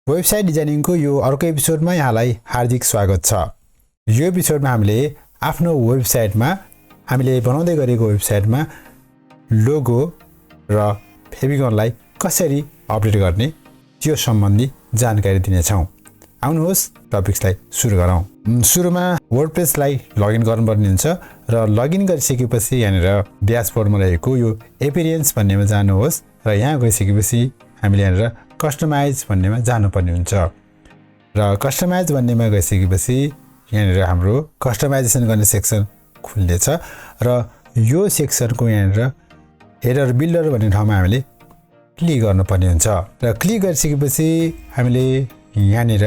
Website डिजाइनिङको यो अर्को एपिसोडमा यहाँलाई हार्दिक स्वागत छ। यो एपिसोडमा हामीले आफ्नो वेबसाइटमा हामीले बनाउँदै गरेको वेबसाइटमा लोगो र फेभिकनलाई कसरी अपडेट गर्ने त्यो सम्बन्धी जानकारी दिनेछौँ। आउनुहोस् टपिक्सलाई सुरु गरौँ। सुरुमा वर्डप्रेसलाई लगइन गर्नुपर्ने हुन्छ र लगइन गरिसकेपछि यहाँनिर ड्यासबोर्डमा रहेको यो एपिरियन्स भन्नेमा जानुहोस् र यहाँ गइसकेपछि हामीले यहाँनिर कस्टमाइज भन्नेमा जानुपर्ने हुन्छ र कस्टमाइज भन्नेमा गइसकेपछि यहाँनिर हाम्रो कस्टमाइजेसन गर्ने सेक्सन खुल्नेछ र यो सेक्सनको यहाँनिर हेडर बिल्डर भन्ने ठाउँमा हामीले क्लिक गर्नुपर्ने हुन्छ र क्लिक गरिसकेपछि हामीले यहाँनिर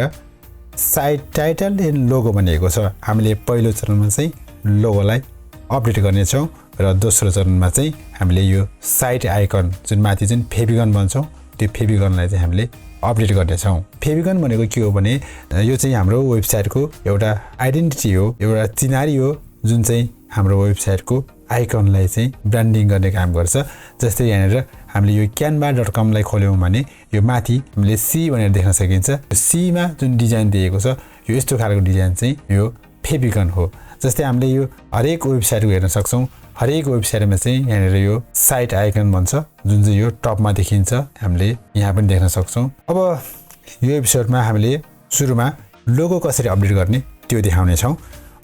साइट टाइटल एन्ड लोगो भनेको छ। हामीले पहिलो चरणमा चाहिँ लोगोलाई अपडेट गर्नेछौँ र दोस्रो चरणमा चाहिँ हामीले यो साइट आइकन जुन माथि जुन फेभिकन भन्छौँ त्यो फेभिकनलाई चाहिँ हामीले अपडेट गर्नेछौँ। फेभिकन भनेको के हो भने यो चाहिँ हाम्रो वेबसाइटको एउटा आइडेन्टिटी हो, एउटा चिनारी हो जुन चाहिँ हाम्रो वेबसाइटको आइकनलाई चाहिँ ब्रान्डिङ गर्ने काम गर्छ। जस्तै यहाँनिर हामीले यो canva.com लाई खोल्यौँ भने यो माथि हामीले सी भनेर देख्न सकिन्छ। सीमा जुन डिजाइन दिएको छ यो यस्तो खालको डिजाइन चाहिँ यो फेभिकन हो। जस्तै हामीले यो हरेक वेबसाइटको हेर्न सक्छौँ। हरेक वेबसाइटमा चाहिँ यहाँनिर यो साइट आइकन भन्छ जुन चाहिँ यो टपमा देखिन्छ, हामीले यहाँ पनि देख्न सक्छौँ। अब यो एपिसोडमा हामीले सुरुमा लोगो कसरी अपडेट गर्ने त्यो देखाउने छौँ।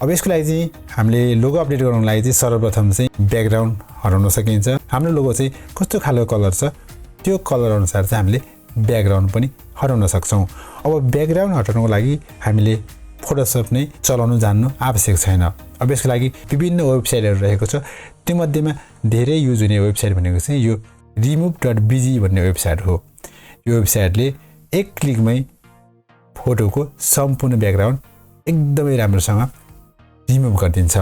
अब यसको लागि चाहिँ हामीले लोगो अपडेट गर्नको लागि चाहिँ सर्वप्रथम चाहिँ ब्याकग्राउन्ड हटाउन सकिन्छ। हाम्रो लोगो चाहिँ कस्तो खालको कलर छ त्यो कलर अनुसार चाहिँ हामीले ब्याकग्राउन्ड पनि हटाउन सक्छौँ। अब ब्याकग्राउन्ड हटाउनको लागि हामीले फोटोसप नै चलाउनु जान्नु आवश्यक छैन। अब यसको लागि विभिन्न वेबसाइटहरू रहेको छ। त्योमध्येमा धेरै युज हुने वेबसाइट भनेको चाहिँ यो remove.bg भन्ने वेबसाइट हो। यो वेबसाइटले एक क्लिकमै फोटोको सम्पूर्ण ब्याकग्राउन्ड एकदमै राम्रोसँग रिमुभ गरिदिन्छ।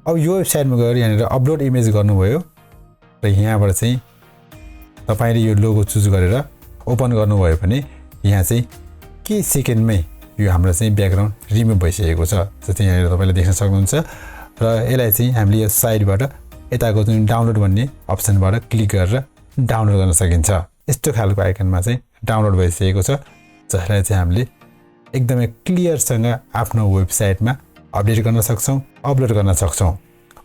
अब यो वेबसाइटमा गएर यहाँनिर अपलोड इमेज गर्नुभयो र यहाँबाट चाहिँ तपाईँले यो लोगो चुज गरेर ओपन गर्नुभयो भने यहाँ चाहिँ के सेकेन्डमै यो हाम्रो चाहिँ ब्याकग्राउन्ड रिमुभ भइसकेको छ। जस्तै यहाँनिर तपाईँले देख्न सक्नुहुन्छ र यसलाई चाहिँ हामीले यो साइडबाट यताको जुन डाउनलोड भन्ने अप्सनबाट क्लिक गरेर डाउनलोड गर्न सकिन्छ। यस्तो खालको आइकनमा चाहिँ डाउनलोड भइसकेको छ जसलाई चाहिँ हामीले एकदमै क्लियरसँग आफ्नो वेबसाइटमा अपडेट गर्न सक्छौँ, अपलोड गर्न सक्छौँ।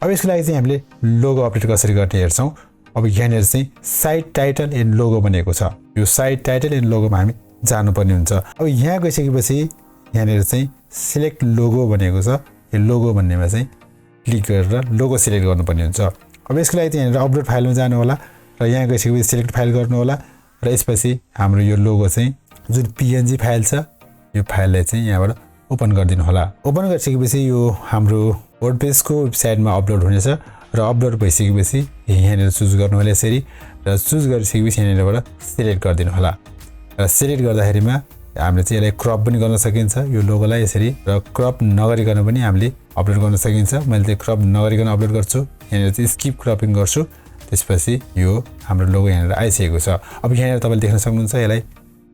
अब यसको लागि चाहिँ हामीले लोगो अपडेट कसरी गर्ने हेर्छौँ। अब यहाँनिर चाहिँ साइट टाइटल एन्ड लोगो भनेको छ। यो साइट टाइटल एन्ड लोगोमा हामी जानुपर्ने हुन्छ। अब यहाँ गइसकेपछि यहाँनिर चाहिँ सिलेक्ट लोगो भनेको छ। यो लोगो भन्नेमा चाहिँ क्लिक गरेर लोगो सिलेक्ट गर्नुपर्ने हुन्छ। अब यसको लागि चाहिँ यहाँनिर अपलोड फाइलमा जानु होला र यहाँ गइसकेपछि सिलेक्ट फाइल गर्नु होला र यसपछि हाम्रो यो लोगो चाहिँ जुन PNG फाइल छ यो फाइललाई चाहिँ यहाँबाट ओपन गरिदिनु होला। ओपन गरिसकेपछि यो हाम्रो वर्डप्रेसको वेबसाइटमा अपलोड हुनेछ र अपलोड भइसकेपछि यहाँनिर चुज गर्नु होला यसरी र चुज गरिसकेपछि यहाँनिरबाट सिलेक्ट गरिदिनु होला र सिलेक्ट गर्दाखेरिमा हामीले चाहिँ यसलाई क्रप पनि गर्न सकिन्छ यो लोगोलाई यसरी र क्रप नगरिकन पनि हामीले अपलोड गर्न सकिन्छ। मैले चाहिँ क्रप नगरिकन अपलोड गर्छु। यहाँनिर चाहिँ स्किप क्रपिङ गर्छु। त्यसपछि यो हाम्रो लोगो यहाँनिर आइसकेको छ। अब यहाँनिर तपाईँले देख्न सक्नुहुन्छ। यसलाई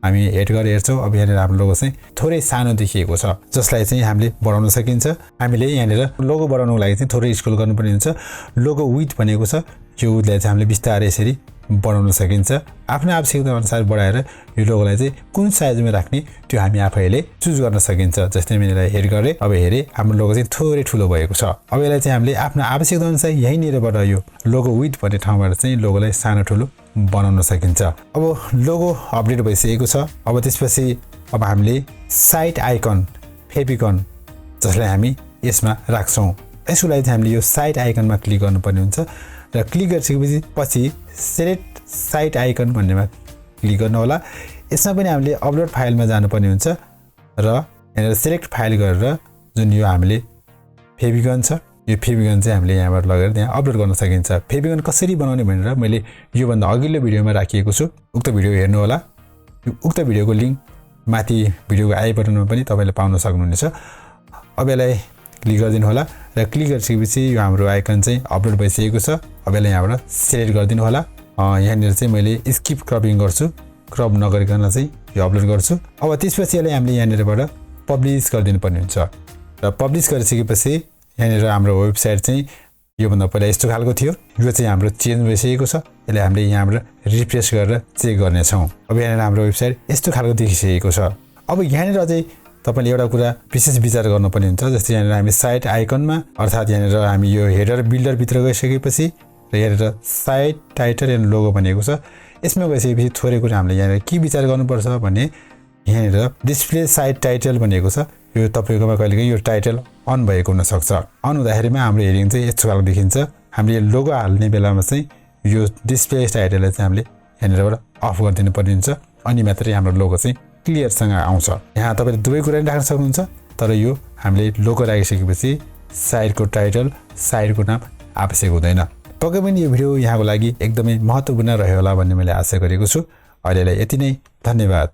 हामी हेड गरेर हेर्छौँ। अब यहाँनिर हाम्रो लोगो चाहिँ थोरै सानो देखिएको छ जसलाई चाहिँ हामीले बढाउन सकिन्छ। हामीले यहाँनिर लोगो बढाउनको लागि चाहिँ थोरै स्क्रोल गर्नुपर्ने हुन्छ। लोगो विथ भनेको छ यो विथलाई चाहिँ हामीले बिस्तारै यसरी बढाउन सकिन्छ। आफ्नो आवश्यकता अनुसार बढाएर यो लोगोलाई चाहिँ कुन साइजमा राख्ने त्यो हामी आफैले चुज गर्न सकिन्छ। जस्तै मैले यसलाई हेड गरेँ। अब हेरेँ हाम्रो लोगो चाहिँ थोरै ठुलो भएको छ। अब यसलाई चाहिँ हामीले आफ्नो आवश्यकता अनुसार यहीँनिरबाट यो लोगो विथ भन्ने ठाउँबाट चाहिँ लोगोलाई सानो ठुलो बनाउन सकिन्छ। अब लोगो अपडेट भइसकेको छ। अब त्यसपछि अब हामीले साइट आइकन फेभिकन जसलाई हामी यसमा राख्छौँ। यसको लागि चाहिँ हामीले यो साइट आइकनमा क्लिक गर्नुपर्ने हुन्छ र क्लिक गरिसकेपछि पछि सिलेक्ट साइट आइकन भन्नेमा क्लिक गर्नु होला। यसमा पनि हामीले अपलोड फाइलमा जानुपर्ने हुन्छ र यहाँनिर सिलेक्ट फाइल गरेर जुन यो हामीले फेभिकन छ यो फेभिकन चाहिँ हामीले यहाँबाट लगेर त्यहाँ अपलोड गर्न सकिन्छ। फेभिकन कसरी बनाउने भनेर मैले योभन्दा अघिल्लो भिडियोमा राखिएको छु। उक्त भिडियो हेर्नु होला। उक्त भिडियोको लिङ्क माथि भिडियोको आई बटनमा पनि तपाईँले पाउन सक्नुहुनेछ। अब यसलाई क्लिक गरिदिनु होला र क्लिक गरिसकेपछि यो हाम्रो आइकन चाहिँ अपलोड भइसकेको छ। अब यसलाई यहाँबाट सिलेक्ट गरिदिनु होला। यहाँनिर चाहिँ मैले स्किप क्रपिङ गर्छु। क्रप नगरिकन चाहिँ यो अपलोड गर्छु। अब त्यसपछि यसलाई हामीले यहाँनिरबाट पब्लिस गरिदिनु पर्ने हुन्छ र पब्लिस गरिसकेपछि यहाँनिर हाम्रो वेबसाइट चाहिँ योभन्दा पहिला यस्तो खालको थियो। यो चाहिँ हाम्रो चेन्ज भइसकेको छ। यसले हामीले यहाँबाट रिफ्रेस गरेर चेक गर्नेछौँ। अब यहाँनिर हाम्रो वेबसाइट यस्तो खालको देखिसकेको छ। अब यहाँनिर अझै तपाईले एउटा कुरा विशेष विचार गर्नुपर्ने हुन्छ। जस्तै यहाँनिर हामी साइट आइकनमा अर्थात् यहाँनिर हामी यो हेडर बिल्डर भित्र गइसकेपछि र यहाँनिर साइट टाइटल एन्ड लोगो भनेको छ। यसमा गइसकेपछि थोरै कुरा हामीले यहाँनिर के विचार गर्नुपर्छ भने यहाँनिर डिस्प्ले साइट टाइटल भनेको छ। यो तपाईकोमा कहिलेकाहीँ यो टाइटल अन भएको हुन सक्छ। अन हुँदाखेरिमा हाम्रो हेडिङ चाहिँ यस्तो खालको देखिन्छ। हामीले लोगो हाल्ने बेलामा चाहिँ यो डिस्प्ले टाइटललाई चाहिँ हामीले यहाँनिरबाट अफ गरिदिनु पर्ने हुन्छ। अनि मात्रै हाम्रो लोगो चाहिँ क्लियरसँग आउँछ। यहाँ तपाईले दुवै कुरा नि राख्न सक्नुहुन्छ। तर यो हामीले लोगो राखिसकेपछि साइटको टाइटल साइटको नाम आवश्यक हुँदैन। पक्कै पनि यो भिडियो यहाँको लागि एकदमै महत्त्वपूर्ण रह्यो होला भन्ने मैले आशा गरेको छु। अहिलेलाई यति नै। धन्यवाद।